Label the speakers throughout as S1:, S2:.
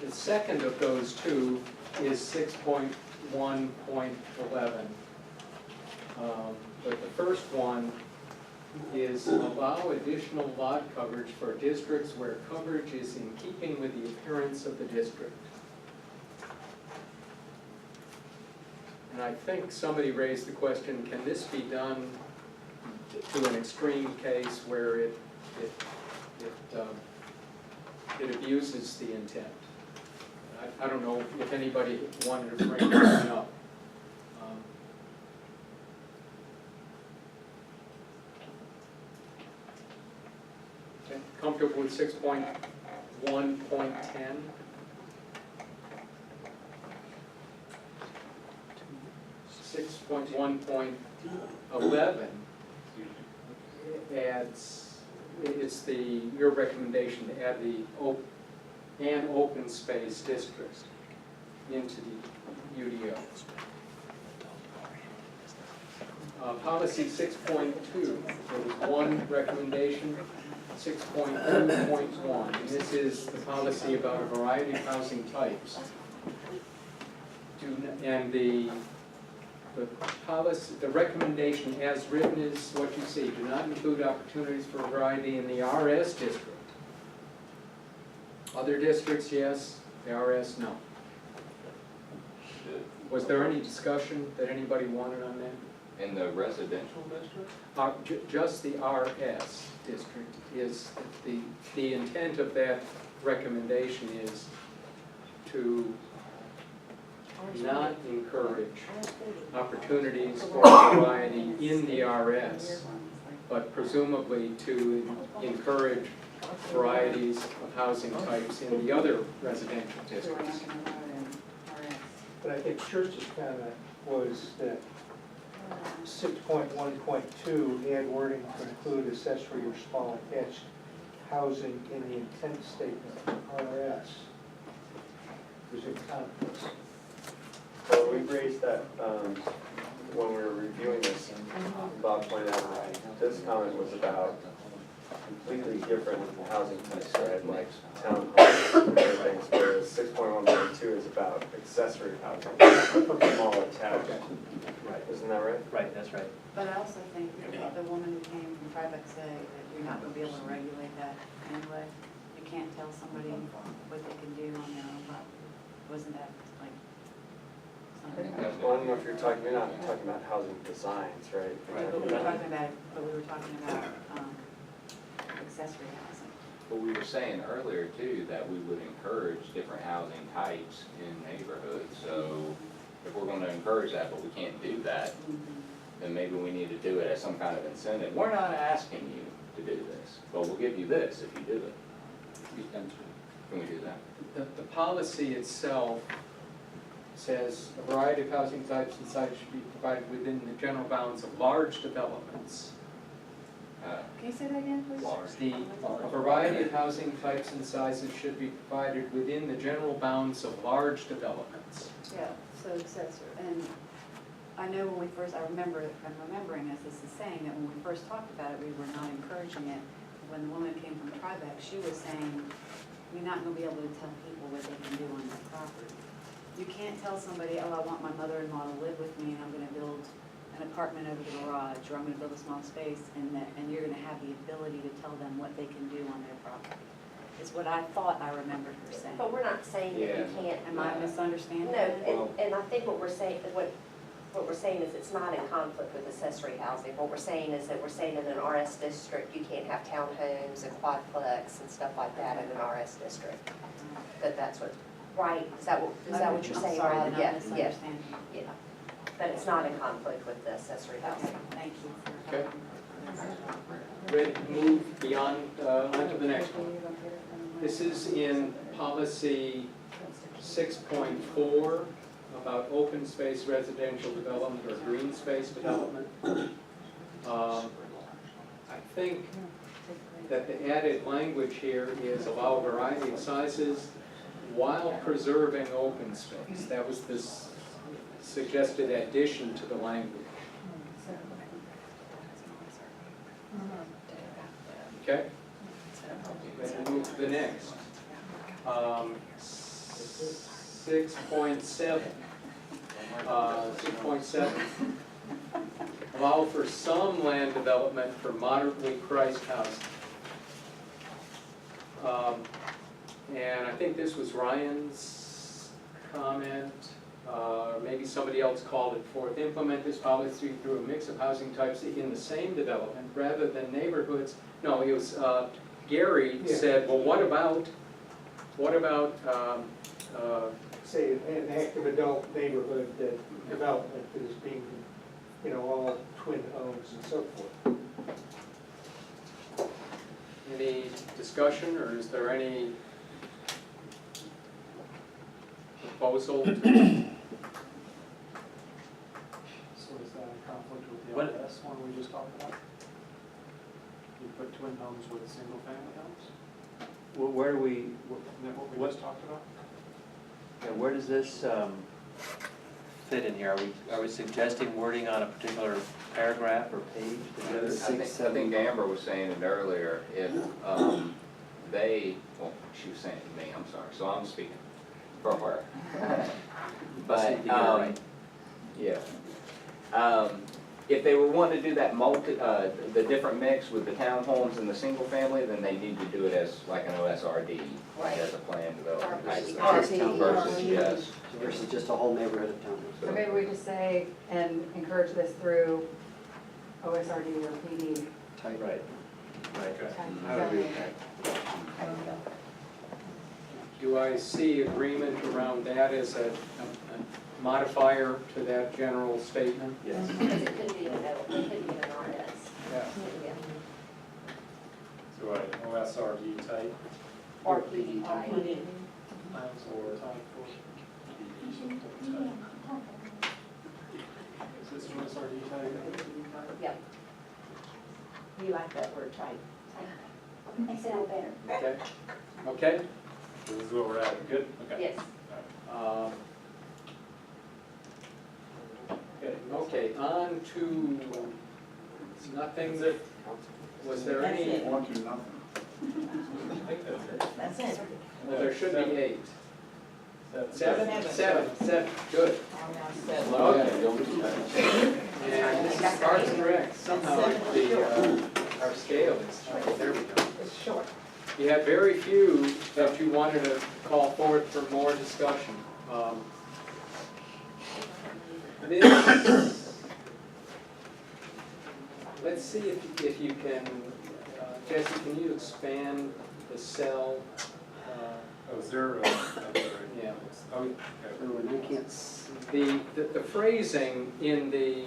S1: The second of those two is 6.1.11. But the first one is allow additional lot coverage for districts where coverage is in keeping with the appearance of the district. And I think somebody raised the question, can this be done to an extreme case where it abuses the intent? I don't know if anybody wanted to bring that up. Okay. Comfortable with 6.1.10? Adds, it's your recommendation to add an open space district into the UDO. Policy 6.2, there was one recommendation, 6.2.1, and this is the policy about a variety of housing types. And the policy, the recommendation as written is what you see. Do not include opportunities for variety in the RS district. Other districts, yes. The RS, no. Was there any discussion that anybody wanted on that?
S2: In the residential district?
S1: Just the RS district is, the intent of that recommendation is to not encourage opportunities for variety in the RS, but presumably to encourage varieties of housing types in the other residential districts.
S3: But I think Church's comment was that 6.1.2, add wording to include accessory or small attached housing in the intent statement of RS. Was in conflict.
S4: Well, we raised that when we were reviewing this. Bob pointed out this comment was about completely different housing types, right? Like townhomes and other things, whereas 6.1.2 is about accessory housing, small attached.
S3: Right.
S4: Isn't that right?
S3: Right, that's right.
S5: But I also think that the woman who came from Tribex said that you're not going to be able to regulate that anyway. You can't tell somebody what they can do on their own property. Wasn't that like something?
S4: Well, I don't know if you're talking about housing designs, right?
S5: But we were talking about, accessory housing.
S2: But we were saying earlier too that we would encourage different housing types in neighborhoods. So if we're going to encourage that, but we can't do that, then maybe we need to do it as some kind of incentive. We're not asking you to do this, but we'll give you this if you do it. Can we do that?
S1: The policy itself says a variety of housing types and sites should be provided within the general bounds of large developments.
S5: Can you say that again, please?
S1: A variety of housing types and sizes should be provided within the general bounds of large developments.
S5: Yeah, so accessory. And I know when we first, I'm remembering as this is saying that when we first talked about it, we were not encouraging it. When the woman came from Tribex, she was saying, you're not going to be able to tell people what they can do on their property. You can't tell somebody, oh, I want my mother-in-law to live with me and I'm going to build an apartment over the garage, or I'm going to build a small space, and you're going to have the ability to tell them what they can do on their property. Is what I thought I remembered her saying.
S6: But we're not saying that you can't.
S5: Am I misunderstanding?
S6: No, and I think what we're saying, what we're saying is it's not in conflict with accessory housing. What we're saying is that we're saying in an RS district, you can't have townhomes and quadplex and stuff like that in an RS district. That's what, right? Is that what you're saying?
S5: I'm sorry,
S6: Rob?
S5: then I'm misunderstanding.
S6: Yeah. But it's not in conflict with the accessory housing.
S5: Okay, thank you.
S1: Okay. Ready to move beyond, on to the next one. This is in policy 6.4 about open space residential development or green space development. I think that the added language here is allow a variety of sizes while preserving open space. That was this suggested addition to the language. Okay? Let's move to the next. 6.7. 6.7. Allow for some land development for moderately priced housing. And I think this was Ryan's comment. Maybe somebody else called it forth. Implement this policy through a mix of housing types in the same development rather than neighborhoods. No, it was Gary
S3: Yeah.
S1: said, well, what about
S3: Say an active adult neighborhood that development is being, you know, all twin homes and so forth.
S1: any discussion, or is there any proposal?
S7: So is that in conflict with the
S8: What-
S7: LS one we just talked about? You put twin homes with single family homes?
S8: Where do we,
S7: Isn't that what we
S8: What-
S7: just talked about?
S8: yeah, where does this fit in here? Are we suggesting wording on a particular paragraph or page?
S2: I think Amber was saying it earlier, if well, she was saying it to me, I'm sorry, so I'm speaking for her. But,
S8: You're right.
S2: yeah. If they were wanting to do that the different mix with the townhomes and the single family, then they need to do it as like an OSRD,
S6: Right.
S2: as a plan development type
S6: Versus
S2: thing.
S6: RP.
S2: Versus, yes.
S9: Versus just a whole neighborhood of townhomes.
S5: So maybe we just say, and encourage this through OSRD or PD.
S9: Type.
S8: Right, right.
S2: Mhm.
S8: I would agree with that.
S1: Do I see agreement around that as a modifier to that general statement?
S8: Yes.
S6: Because it could be an L, it could be an RS.
S7: Yeah.
S6: Yeah.
S7: So what, OSRD type?
S6: Or PD type.
S7: Or type for? Is this OSRD type?
S6: Yep.
S10: You like that word type.
S6: Makes it all better.
S1: Okay, okay.
S7: This is where we're at, good? Okay.
S6: Yes.
S1: Um, Okay, on to nothing that, was there
S10: That's
S1: any?
S10: it.
S7: I think that's it.
S10: That's it.
S1: Well, there should be 8.
S7: Seven.
S1: Seven, good.
S10: I'm now seven.
S1: Okay. And this is Parks and Rec, somehow our scale is, there we go.
S10: It's short.
S1: You had very few that you wanted to call forth for more discussion. Let's see if you can, Jesse, can you expand the cell?
S7: Oh, zero.
S1: Yeah.
S7: Oh, okay.
S9: And I can't see.
S1: The phrasing in it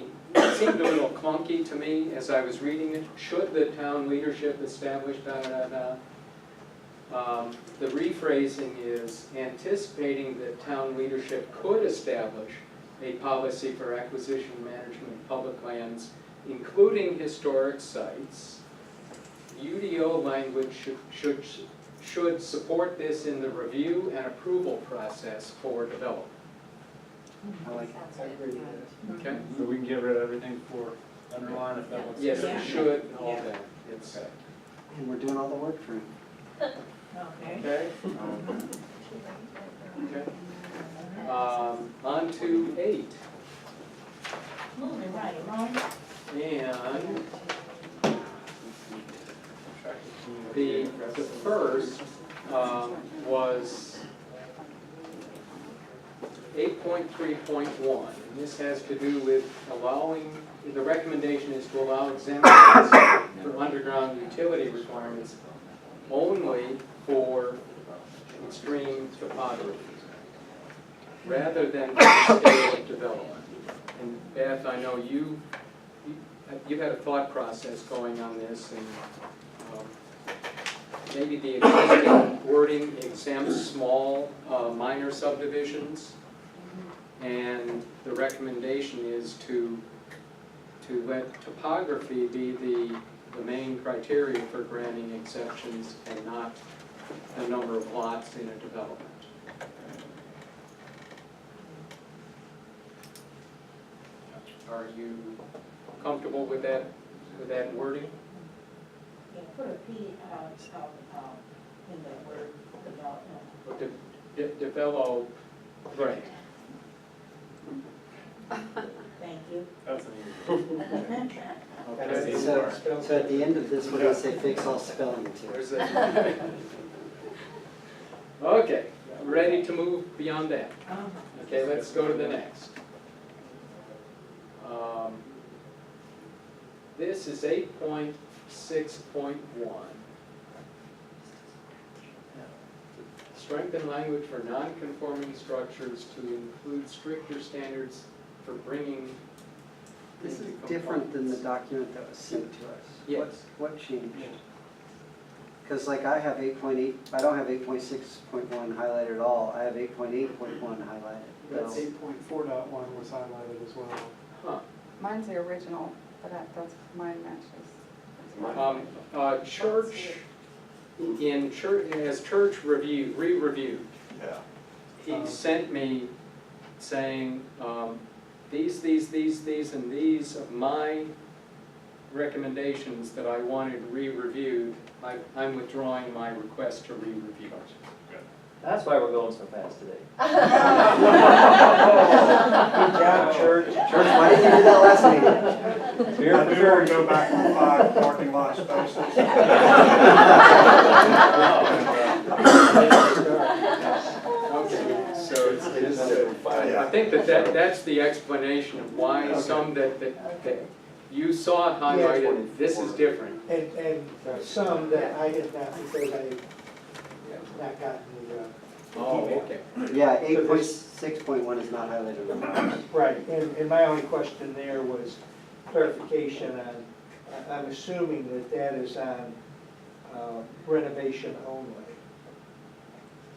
S1: seemed a little clunky to me as I was reading it. Should the town leadership establish the rephrasing is anticipating that town leadership could establish a policy for acquisition management of public lands, including historic sites. UDO language should support this in the review and approval process for development.
S9: I like
S6: Sounds
S3: I
S6: good.
S3: agree with
S1: Okay?
S7: So we can get rid of everything for underline if that looks.
S1: Yes,
S7: good?
S1: it should, and all
S10: Yeah.
S1: that. It's,
S7: Okay.
S9: And we're doing all the work for him.
S10: Okay.
S1: okay? Okay. On to 8.
S10: Moving right along.
S1: And the first was 8.3.1. And this has to do with allowing, the recommendation is to allow exemptions for underground utility requirements only for extreme topography, rather than the scale of development. And Beth, I know you've had a thought process going on this, and maybe the existing wording exempts small, minor subdivisions, and the recommendation is to let topography be the main criteria for granting exceptions and not the number of lots in a development. Are you comfortable with that wording?
S10: Yeah, put a P, in the word development.
S1: Or develop, right.
S10: Thank you.
S7: That's an easy one.
S1: Okay.
S9: So at the end of this, we're gonna say fix all spelling too.
S1: There's a- Okay, ready to move beyond that? Okay, let's go to the next. This is 8.6.1. Strengthen language for non-conforming structures to include stricter standards for bringing
S9: This is
S1: into
S9: different than the
S1: compliance.
S9: document that was sent to us.
S1: Yes.
S9: What changed? Because like I have 8.8, I don't have 8.6.1 highlighted at all. I have 8.8.1 highlighted.
S7: That's
S9: So-
S7: 8.4.1 was highlighted as well.
S1: Huh.
S11: Mine's the original, but that's mine matches.
S1: Church, in church, as church review, re-reviewed, he sent me saying, these, and these of my recommendations that I wanted re-reviewed, I'm withdrawing my request to re-review.
S8: That's why we're going so fast today.
S3: Good job, church.
S9: Church, why didn't you do that last meeting?
S8: Here for church.
S12: Go back to 5 parking lot spaces.
S1: Okay, so
S4: It is number 5.
S1: I think that's the explanation of why some that you saw highlighted, this is different.
S3: And some that I had not, because I had not gotten the,
S1: Oh,
S3: email.
S1: okay.
S9: Yeah, 8.6.1 is not highlighted on ours.
S3: Right, and my only question there was clarification on, I'm assuming that is on renovation only,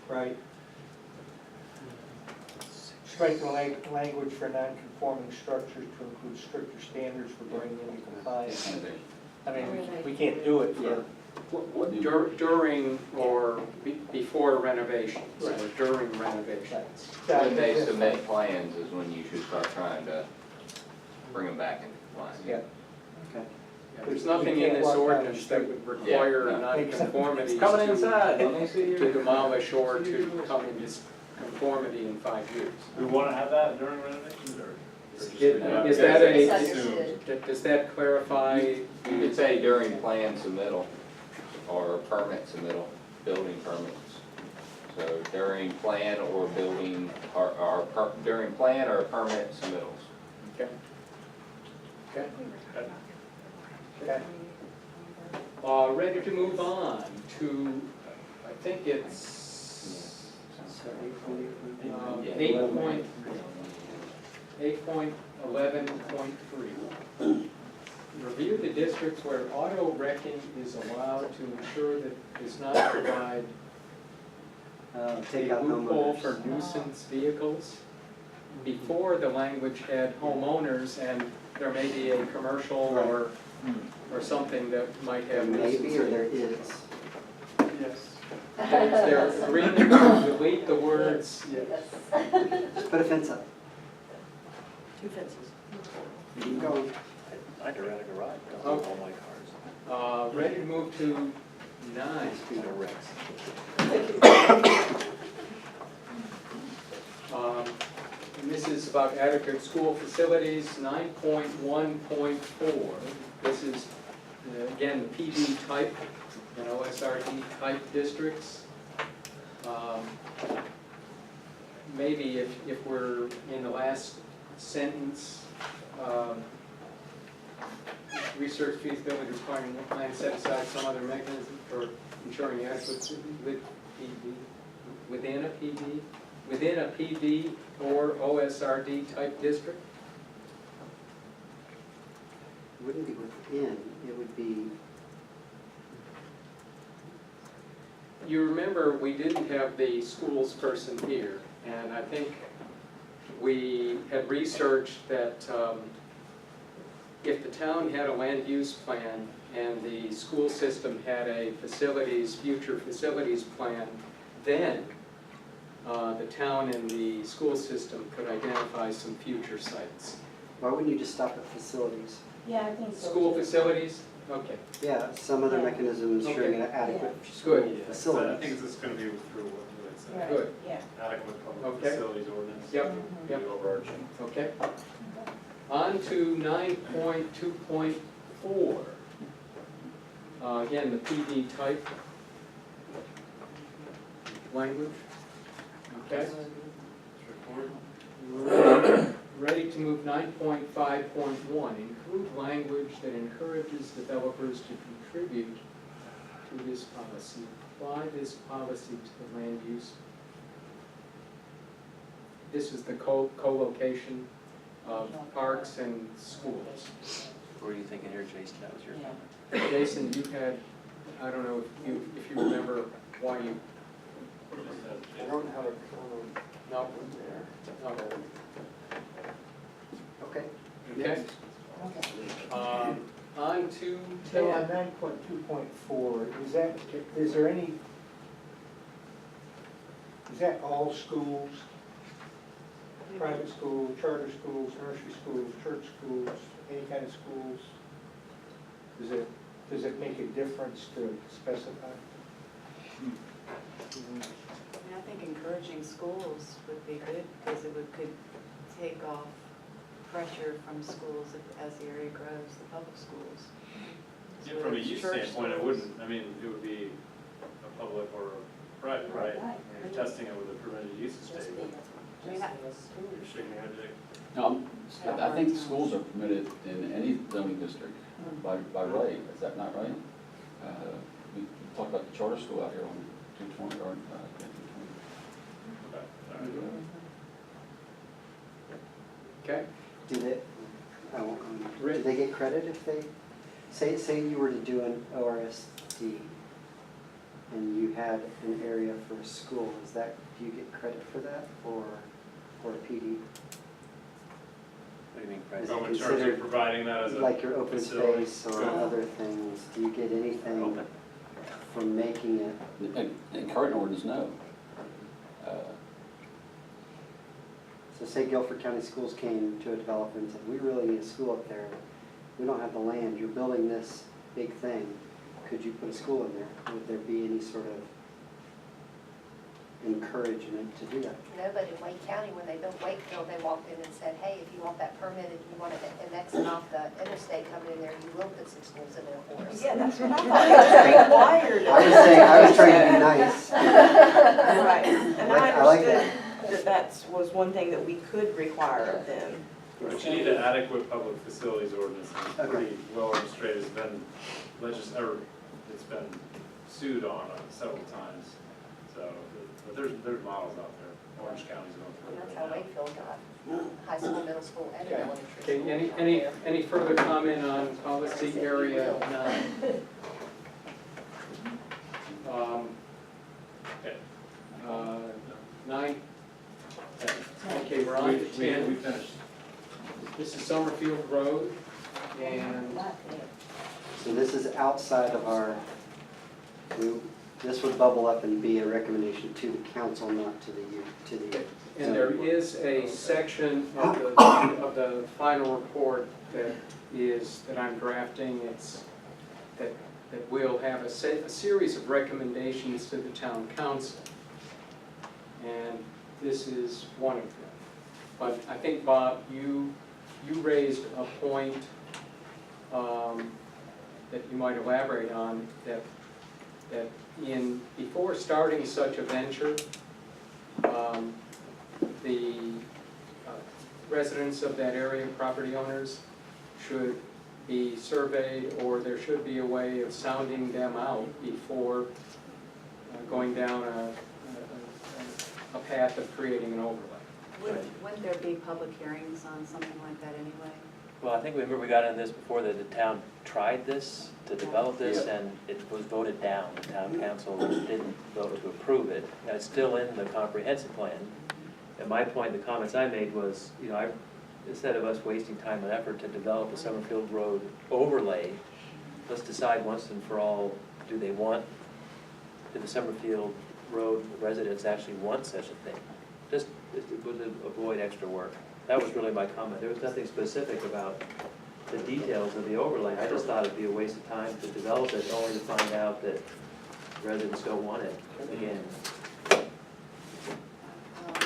S3: right? Strengthen language for non-conforming structures to include stricter standards for bringing into compliance. I mean, we can't do it for,
S1: During or before renovations, or during renovations.
S2: When they submit plans is when you should start trying to bring them back into compliance.
S3: yeah.
S9: Okay.
S1: There's nothing in this ordinance that would require
S2: Yeah, no.
S1: nonconformities
S8: Coming inside, let me see
S1: to
S8: you.
S1: demolish or to come into conformity in 5 years.
S7: We want to have that during renovations or?
S1: Is that a,
S6: Misunderstood.
S1: does that clarify?
S2: You could say during plan submittal or permit submittal, building permits. So during plan or building, during plan or permit submittals.
S1: Okay. Okay.
S3: Okay.
S1: Ready to move on to, I think it's 8.11.3. Review the districts where auto wrecking is allowed to ensure that it does not provide
S9: Take
S1: a
S9: out
S1: loophole for
S9: homeowners.
S1: nuisance vehicles. Before, the language had homeowners, and there may be a commercial or something that might have nuisance.
S9: Maybe, or there is.
S7: Yes.
S1: They're agreeing to delete the words,
S9: Just put a fence up.
S6: 2 fences.
S9: Keep going.
S8: I'd rent a garage,
S1: Oh.
S8: all my cars.
S1: ready to move to 9.
S8: No wrecks.
S1: And this is about adequate school facilities, 9.1.4. This is, again, the PD type and OSRD type districts. Maybe if we're in the last sentence, research feasibility requiring one plan set aside some other mechanism for ensuring adequate within a PD or OSRD type district.
S9: It wouldn't be within, it would be,
S1: You remember, we didn't have the schools person here, and I think we had researched that if the town had a land use plan and the school system had a future facilities plan, then the town and the school system could identify some future sites.
S9: why wouldn't you just stop at facilities?
S10: Yeah, I think so.
S1: School
S10: too.
S1: facilities? Okay.
S9: Yeah, some other
S10: Yeah.
S9: mechanism ensuring an adequate
S1: Good.
S9: school
S7: I think
S9: facilities.
S7: it's just going to be through what it's a
S1: Good.
S10: Yeah.
S7: adequate public
S1: Okay.
S7: facilities ordinance.
S1: Yep,
S7: Be
S1: yep.
S7: overarching.
S1: Okay. On to 9.2.4. Again, the PD type language. Okay. Ready to move 9.5.1. Include language that encourages developers to contribute to this policy. Apply this policy to the land use. This is the co-location of parks and schools.
S8: What were you thinking here, Jason? That was your
S10: Yeah.
S8: comment.
S1: Jason, you had, I don't know if you remember why you,
S3: I don't have a comment.
S1: no, there.
S9: Okay.
S1: Okay. On to
S3: So on
S1: 10.
S3: 9.2.4, is there any, is that all schools? Private schools, charter schools, nursery schools, church schools, any kind of schools? Does it make a difference to specify?
S5: I mean, I think encouraging schools would be good, because it could take off pressure from schools as the area grows, the public schools.
S7: Yeah, from a use
S5: Church
S7: standpoint, it
S5: schools.
S7: wouldn't, I mean, it would be a public or a private, right? You're testing it with a permitted use state.
S5: I mean,
S7: You're shaking your head, Jake.
S13: No, I think the schools are permitted in any zoning district by right, is that not right? We talked about the charter school out here on 220 or 220.
S7: Okay, all right.
S1: Okay,
S9: Do they, do they get credit if they, say you were to do an ORSD and you had an area for a school, do you get credit for that or a PD?
S8: What do you mean,
S9: Is
S8: Fred?
S9: it
S7: Oh, in terms
S9: considered
S7: of providing that as a
S9: like your open
S7: facility?
S9: space or
S7: Good.
S9: other things? Do you get anything
S8: Open.
S9: from making it?
S13: In current ordinance, no.
S9: So say Guilford County Schools came to a developer and said, we really need a school up there. We don't have the land. You're building this big thing. Could you put a school in there? Would there be any sort of encouragement to do that?
S6: No, but in Wake County, when they built Wakefield, they walked in and said, hey, if you want that permitted, you want it annexing off the interstate coming in there, you will put some schools in there for us.
S11: Yeah, that's what I thought, it was required.
S9: I was saying, I was trying to be nice.
S11: Right, and
S9: I like
S11: understood that was one thing that we could require of them.
S7: But you need an adequate public facilities ordinance, and it's
S9: Okay.
S7: pretty well illustrated, it's been it's been sued on several times, so, but there's models out there, Orange County's going
S6: And
S7: through it
S6: that's how
S7: right now.
S6: Wakefield got high school, middle school, and
S1: Okay.
S6: elementary
S1: Okay,
S6: school.
S1: any further comment on policy area 9?
S7: Okay.
S1: 9, 10. Okay, we're on to 10.
S7: We finished.
S1: This is Summerfield Road, and
S9: So this is outside of our, this would bubble up and be a recommendation to the council, not to the.
S1: and there is a section of the final report that I'm drafting. That will have a series of recommendations to the town council. And this is one of them. But I think, Bob, you raised a point that you might elaborate on, that before starting such a venture, the residents of that area, property owners, should be surveyed, or there should be a way of sounding them out before going down a path of creating an overlay.
S5: Wouldn't there be public hearings on something like that anyway?
S8: Well, I think remember we got into this before, that the town tried this, to develop this, and it was voted down. The town council didn't vote to approve it. Now, it's still in the comprehensive plan. And my point, the comments I made was, instead of us wasting time and effort to develop a Summerfield Road overlay, let's decide once and for all, do the Summerfield Road residents actually want such a thing? Just to avoid extra work. That was really my comment. There was nothing specific about the details of the overlay. I just thought it'd be a waste of time to develop it only to find out that residents don't want it again.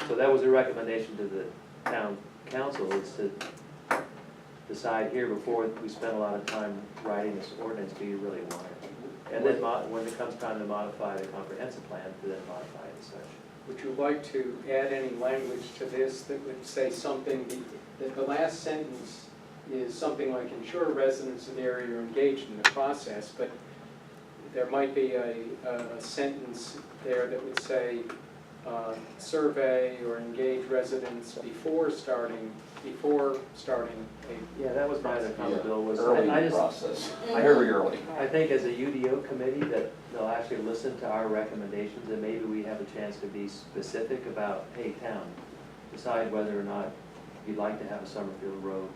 S8: So that was a recommendation to the town council, is to decide here before we spend a lot of time writing this ordinance, do you really want it? And then when it comes time to modify the comprehensive plan, to then modify it as such.
S1: Would you like to add any language to this that would say something, that the last sentence is something like ensure residents of the area are engaged in the process, but there might be a sentence there that would say, survey or engage residents before starting a.
S8: Yeah, that was my other comment, Bill, was,
S13: Early
S8: I just,
S13: process,
S8: I-
S13: very early.
S8: I think as a UDO committee, that they'll actually listen to our recommendations, and maybe we have a chance to be specific about, hey, town, decide whether or not you'd like to have a Summerfield Road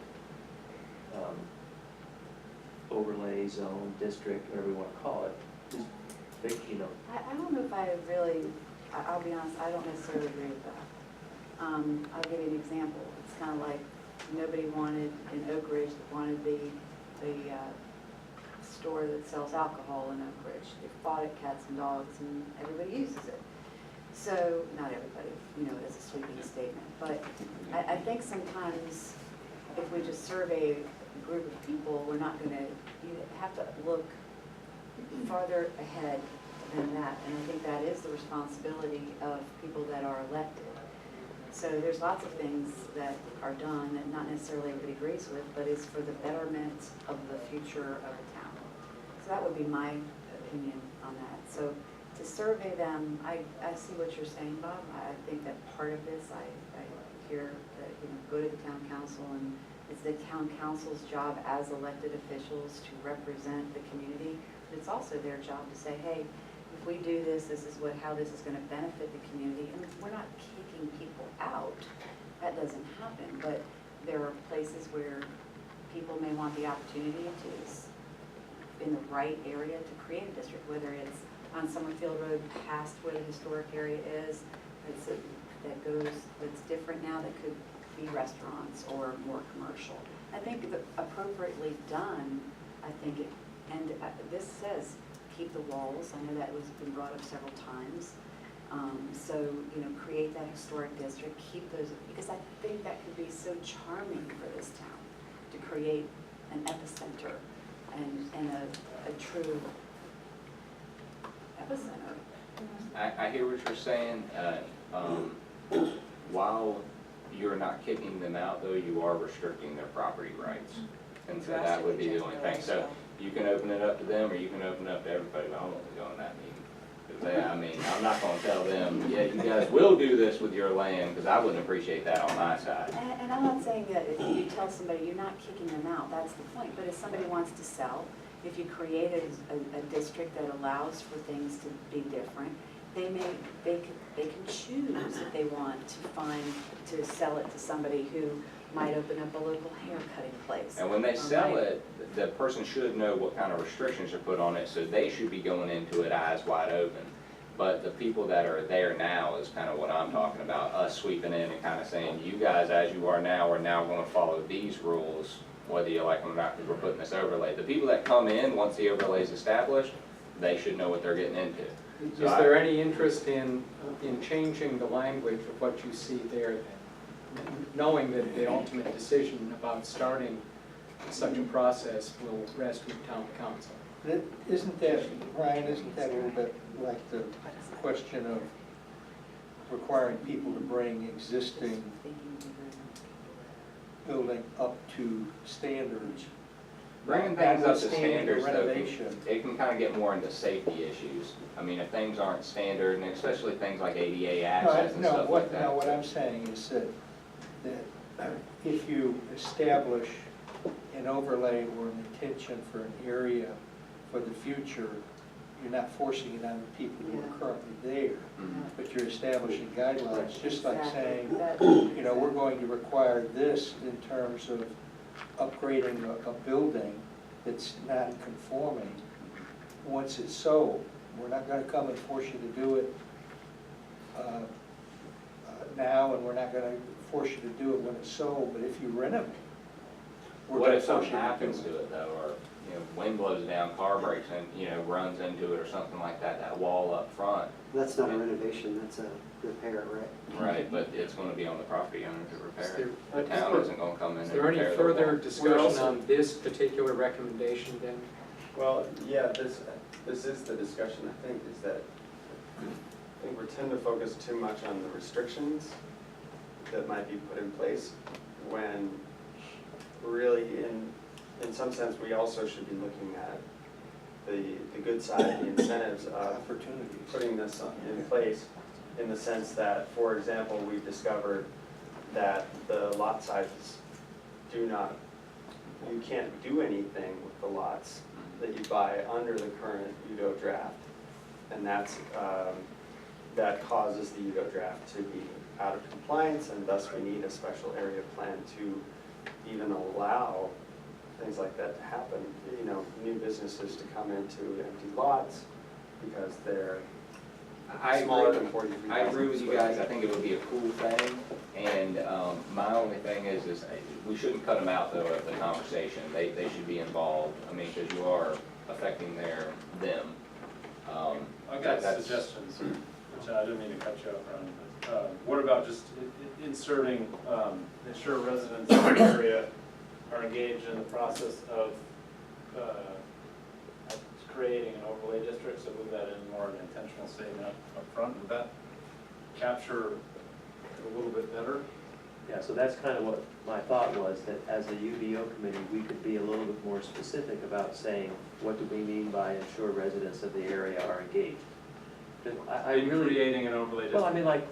S8: overlay zone, district, whatever you want to call it. Just think, you know,
S5: I don't know if I really, I'll be honest, I don't necessarily agree with that. I'll give you an example. It's kind of like nobody wanted in Oak Ridge, wanted the store that sells alcohol in Oak Ridge. They fought it, cats and dogs, and everybody uses it. So, not everybody, you know, it's a sweeping statement. But I think sometimes if we just survey a group of people, we're not gonna, you have to look farther ahead than that. And I think that is the responsibility of people that are elected. So there's lots of things that are done that not necessarily everybody agrees with, but is for the betterment of the future of the town. So that would be my opinion on that. So to survey them, I see what you're saying, Bob. I think that part of this, I hear that, you know, go to the town council, and it's the town council's job as elected officials to represent the community. But it's also their job to say, hey, if we do this, this is how this is going to benefit the community. And we're not kicking people out. That doesn't happen. But there are places where people may want the opportunity to, in the right area, to create a district, whether it's on Summerfield Road past where the historic area is, that's different now, that could be restaurants or more commercial. I think that appropriately done, I think it, and this says keep the walls. I know that was been brought up several times. So, you know, create that historic district, keep those, because I think that could be so charming for this town, to create an epicenter and a true epicenter.
S2: I hear what you're saying. While you're not kicking them out, though, you are restricting their property rights. And so that would be the only thing. So you can open it up to them, or you can open it up to everybody, but I don't want to go in that meeting. Because I mean, I'm not going to tell them, yeah, you guys will do this with your land, because I wouldn't appreciate that on my side.
S5: And I'm not saying that if you tell somebody you're not kicking them out, that's the point. But if somebody wants to sell, if you create a district that allows for things to be different, they can choose if they want to sell it to somebody who might open up a local hair cutting place.
S2: And when they sell it, the person should know what kind of restrictions are put on it, so they should be going into it eyes wide open. But the people that are there now is kind of what I'm talking about, us sweeping in and kind of saying, you guys, as you are now going to follow these rules, whether you like them or not, because we're putting this overlay. The people that come in, once the overlay is established, they should know what they're getting into.
S1: Is there any interest in changing the language of what you see there, knowing that the ultimate decision about starting such a process will rest with town council?
S3: Isn't that, Ryan, isn't that a little bit like the question of requiring people to bring existing building up to standards?
S2: Bringing things up to
S3: Notwithstanding
S2: standards, though,
S3: renovation.
S2: it can kind of get more into safety issues. I mean, if things aren't standard, and especially things like ADA access and stuff like that.
S3: No, what I'm saying is that if you establish an overlay or an intention for an area for the future, you're not forcing it on the people who are currently there, but you're establishing guidelines, just like saying, you know, we're going to require this in terms of upgrading a building that's not conforming. Once it's sold, we're not going to come and force you to do it now, and we're not going to force you to do it when it's sold, but if you renovate, we're
S2: What
S3: going
S2: if
S3: to force
S2: something
S3: you to do
S2: happens
S3: it.
S2: to it, though, or you know, wind blows down, car breaks and, you know, runs into it or something like that, that wall up front.
S9: That's not a renovation, that's a repair, right?
S2: Right, but it's gonna be on the property owner to repair it.
S1: Is
S2: The
S1: there-
S2: town isn't gonna come in
S1: Is
S2: and
S1: there any
S2: repair the
S1: further
S2: wall.
S1: discussion on this particular recommendation then?
S4: Well, yeah, this is the discussion, I think, is that I think we tend to focus too much on the restrictions that might be put in place when really in some sense, we also should be looking at the good side, the incentives of
S3: Opportunities.
S4: putting this in place in the sense that, for example, we've discovered that the lot sizes do not, you can't do anything with the lots that you buy under the current UDO draft. And that's, that causes the UDO draft to be out of compliance, and thus we need a special area plan to even allow things like that to happen. You know, new businesses to come into empty lots because they're
S2: I
S4: smaller
S2: agree.
S4: than 43,000
S2: I agree with you
S4: square
S2: guys,
S4: feet.
S2: I think it would be a cool thing, and my only thing is we shouldn't cut them out though of the conversation, they should be involved, I mean, because you are affecting them.
S7: I got
S2: That's-
S7: suggestions, which I didn't mean to cut you off, Ron, but what about just inserting, ensure residents in the area are engaged in the process of creating an overlay district, so move that in more of an intentional statement up front. Would that capture it a little bit better?
S8: Yeah, so that's kind of what my thought was, that as a UDO committee, we could be a little bit more specific about saying, what do we mean by ensure residents of the area are engaged? 'Cause I
S7: In
S8: really,
S7: creating an overlay district?
S8: well, I mean, like,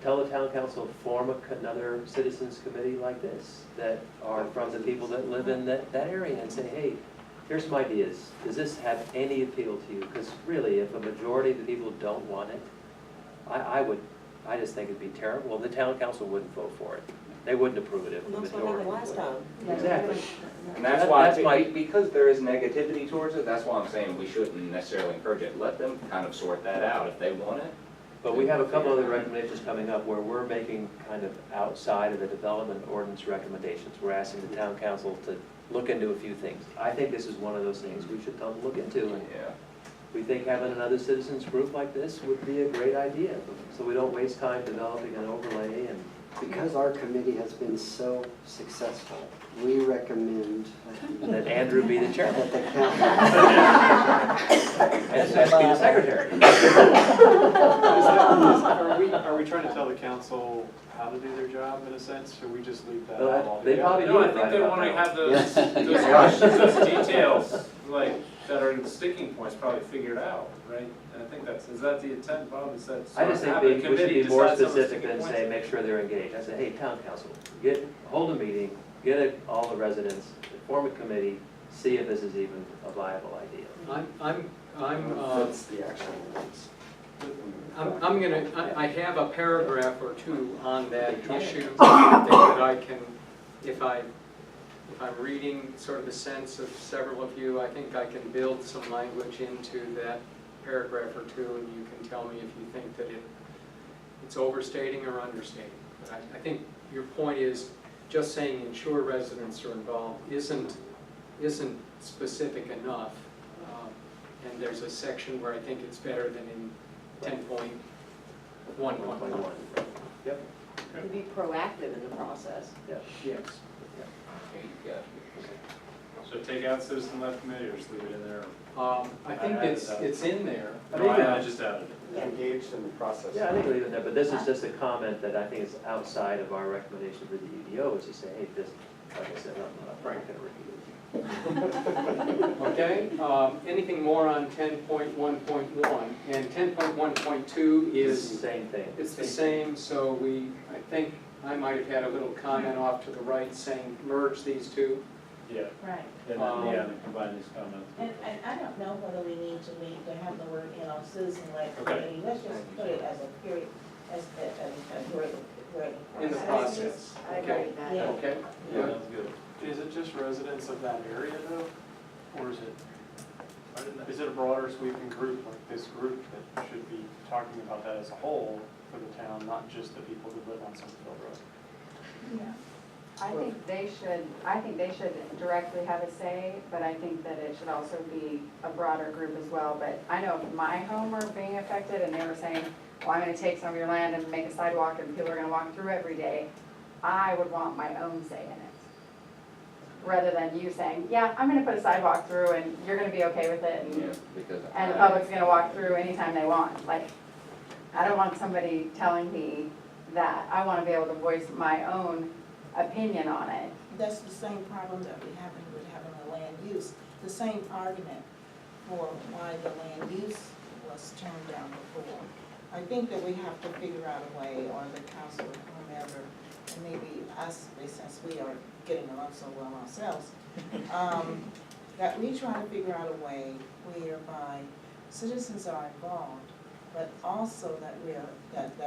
S8: tell the town council, form another citizens committee like this, that are from the people that live in that area, and say, hey, here's some ideas, does this have any appeal to you? Because really, if a majority of the people don't want it, I just think it'd be terrible, and the town council wouldn't vote for it. They wouldn't approve it if the
S10: And that's
S8: majority
S10: what happened last
S8: would.
S10: time.
S8: Exactly.
S2: And that's
S8: That-
S2: why,
S8: that's my-
S2: because there is negativity towards it, that's why I'm saying we shouldn't necessarily encourage it. Let them kind of sort that out. If they want it,
S8: But we have a couple other recommendations coming up where we're making kind of outside of the development ordinance recommendations. We're asking the town council to look into a few things. I think this is one of those things we should tell them to look into, and
S2: yeah.
S8: we think having another citizens group like this would be a great idea, so we don't waste time developing an overlay and.
S9: Because our committee has been so successful, we recommend
S8: That Andrew be the chairman
S9: that the council.
S8: and Seth be the secretary.
S14: Are we trying to tell the council how to do their job in a sense, or we just leave that
S8: Well,
S14: out altogether?
S8: they probably
S7: No, I
S8: do it
S7: think
S8: right
S7: they
S8: about
S7: want to
S8: now.
S7: have those,
S9: Yes.
S7: those details, like, that are the sticking points probably figured out, right? And I think is that the intent, Bob, is that?
S8: I just think
S7: have a
S8: we should
S7: committee
S8: be more
S7: decide some of the
S8: specific
S7: sticking
S8: than
S7: points?
S8: say, make sure they're engaged. I say, hey, town council, hold a meeting, all the residents, form a committee, see if this is even a viable idea.
S4: That's the actual ones.
S1: I have a paragraph or two on that issue. I think that I can, if I'm reading sort of the sense of several of you, I think I can build some language into that paragraph or two, and you can tell me if you think that it's overstating or understating. But I think your point is, just saying ensure residents are involved isn't specific enough. And there's a section where I think it's better than in 10.1.1.
S8: Yep.
S10: To be proactive in the process.
S8: Yep.
S1: Yes.
S2: Yeah.
S7: So take out citizen-led committee or just leave it in there?
S1: I think it's in there.
S7: No, I just added it.
S4: Engaged in the process.
S8: Yeah, I think we'll leave it there, but this is just a comment that I think is outside of our recommendation for the UDO, is to say, hey, this, like I said, I'm not gonna repeat it.
S1: Okay, anything more on 10.1.1? And 10.1.2
S8: It's the
S1: is,
S8: same thing.
S1: it's the same, so I think I might have had a little comment off to the right saying merge these two.
S7: Yeah,
S10: Right.
S7: and then, yeah, and combine these comments.
S10: And I don't know whether we need to have the word, citizen-led
S7: Okay.
S10: committee. Let's just put it as a period, as where the
S1: In the process.
S5: I agree
S1: Okay.
S5: with that.
S10: Yeah.
S1: Okay,
S7: Yeah, that's good.
S14: Is it just residents of that area though? Or is it a broader sweeping group like this group that should be talking about that as a whole for the town, not just the people who live on Summerfield Road?
S10: Yeah.
S11: I think they should directly have a say, but I think that it should also be a broader group as well. But I know if my home were being affected and they were saying, well, I'm gonna take some of your land and make a sidewalk and people are gonna walk through every day, I would want my own say in it. Rather than you saying, yeah, I'm gonna put a sidewalk through and you're gonna be okay with it
S2: Yeah, because
S11: and the public's gonna walk through anytime they want. Like, I don't want somebody telling me that. I wanna be able to voice my own opinion on it.
S10: That's the same problem that we have with having the land use, the same argument for why the land use was turned down before. I think that we have to figure out a way, or the council, or whomever, and maybe us, since we are getting along so well ourselves, that we try to figure out a way whereby citizens are involved, but also that we are, that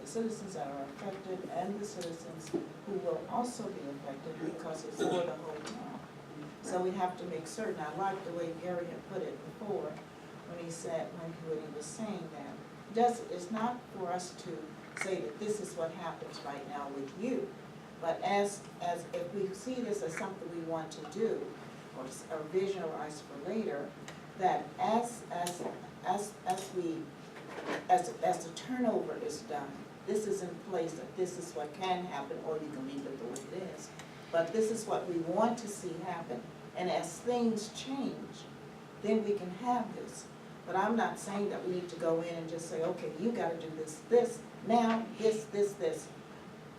S10: the citizens that are affected and the citizens who will also be affected because it's for the whole town. So we have to make certain, I like the way Gary had put it before, when he said, when he was saying that, it's not for us to say that this is what happens right now with you, but as if we see this as something we want to do, or visualize for later, that as the turnover is done, this is in place, that this is what can happen, or you can leave it the way it is. But this is what we want to see happen. And as things change, then we can have this. But I'm not saying that we need to go in and just say, okay, you gotta do this, now, this.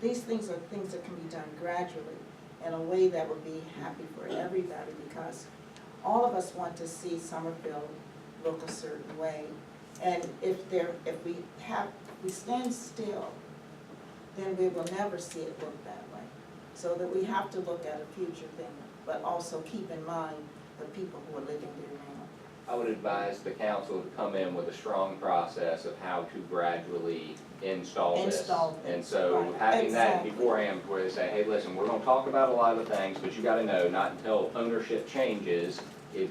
S10: These things are things that can be done gradually in a way that would be happy for everybody, because all of us want to see Summerfield look a certain way. And if we stand still, then we will never see it look that way. So that we have to look at a future thing, but also keep in mind the people who are living there now.
S2: I would advise the council to come in with a strong process of how to gradually install this. And so
S10: Right.
S2: having that
S10: Exactly.
S2: beforehand, where they say, hey, listen, we're gonna talk about a lot of things, but you gotta know, not until ownership changes,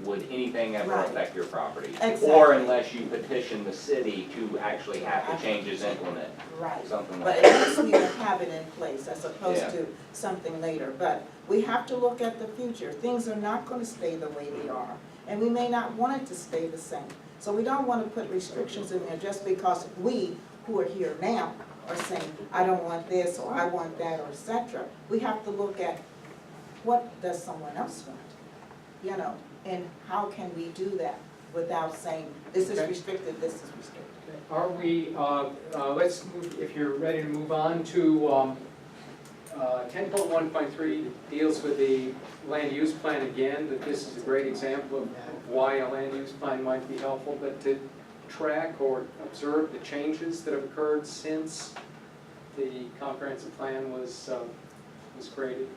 S2: would anything ever
S10: Right.
S2: affect your property.
S10: Exactly.
S2: Or unless you petition the city to actually have the changes implemented,
S10: Right.
S2: something
S10: But
S2: like
S10: at
S2: that.
S10: least we will have it in place as opposed
S2: Yeah.
S10: to something later. But we have to look at the future. Things are not gonna stay the way they are. And we may not want it to stay the same. So we don't wanna put restrictions in there just because we, who are here now, are saying, I don't want this, or I want that, or et cetera. We have to look at what does someone else want, you know, and how can we do that without saying, this is
S1: Okay.
S10: restricted, this is restricted.
S1: Are we, let's move, if you're ready to move on to 10.1.3 deals with the land use plan again, that this is a great example of why a land use plan might be helpful, but to track or observe the changes that have occurred since the comprehensive plan was created.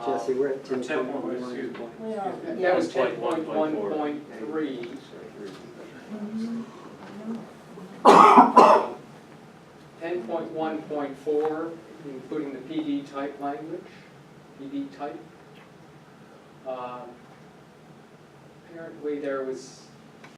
S9: Jesse, we're at
S7: 10.1,
S9: 10.1.
S7: excuse me.
S1: That was 10.1.3. 10.1.4, including the PD type language, PD type. Apparently there was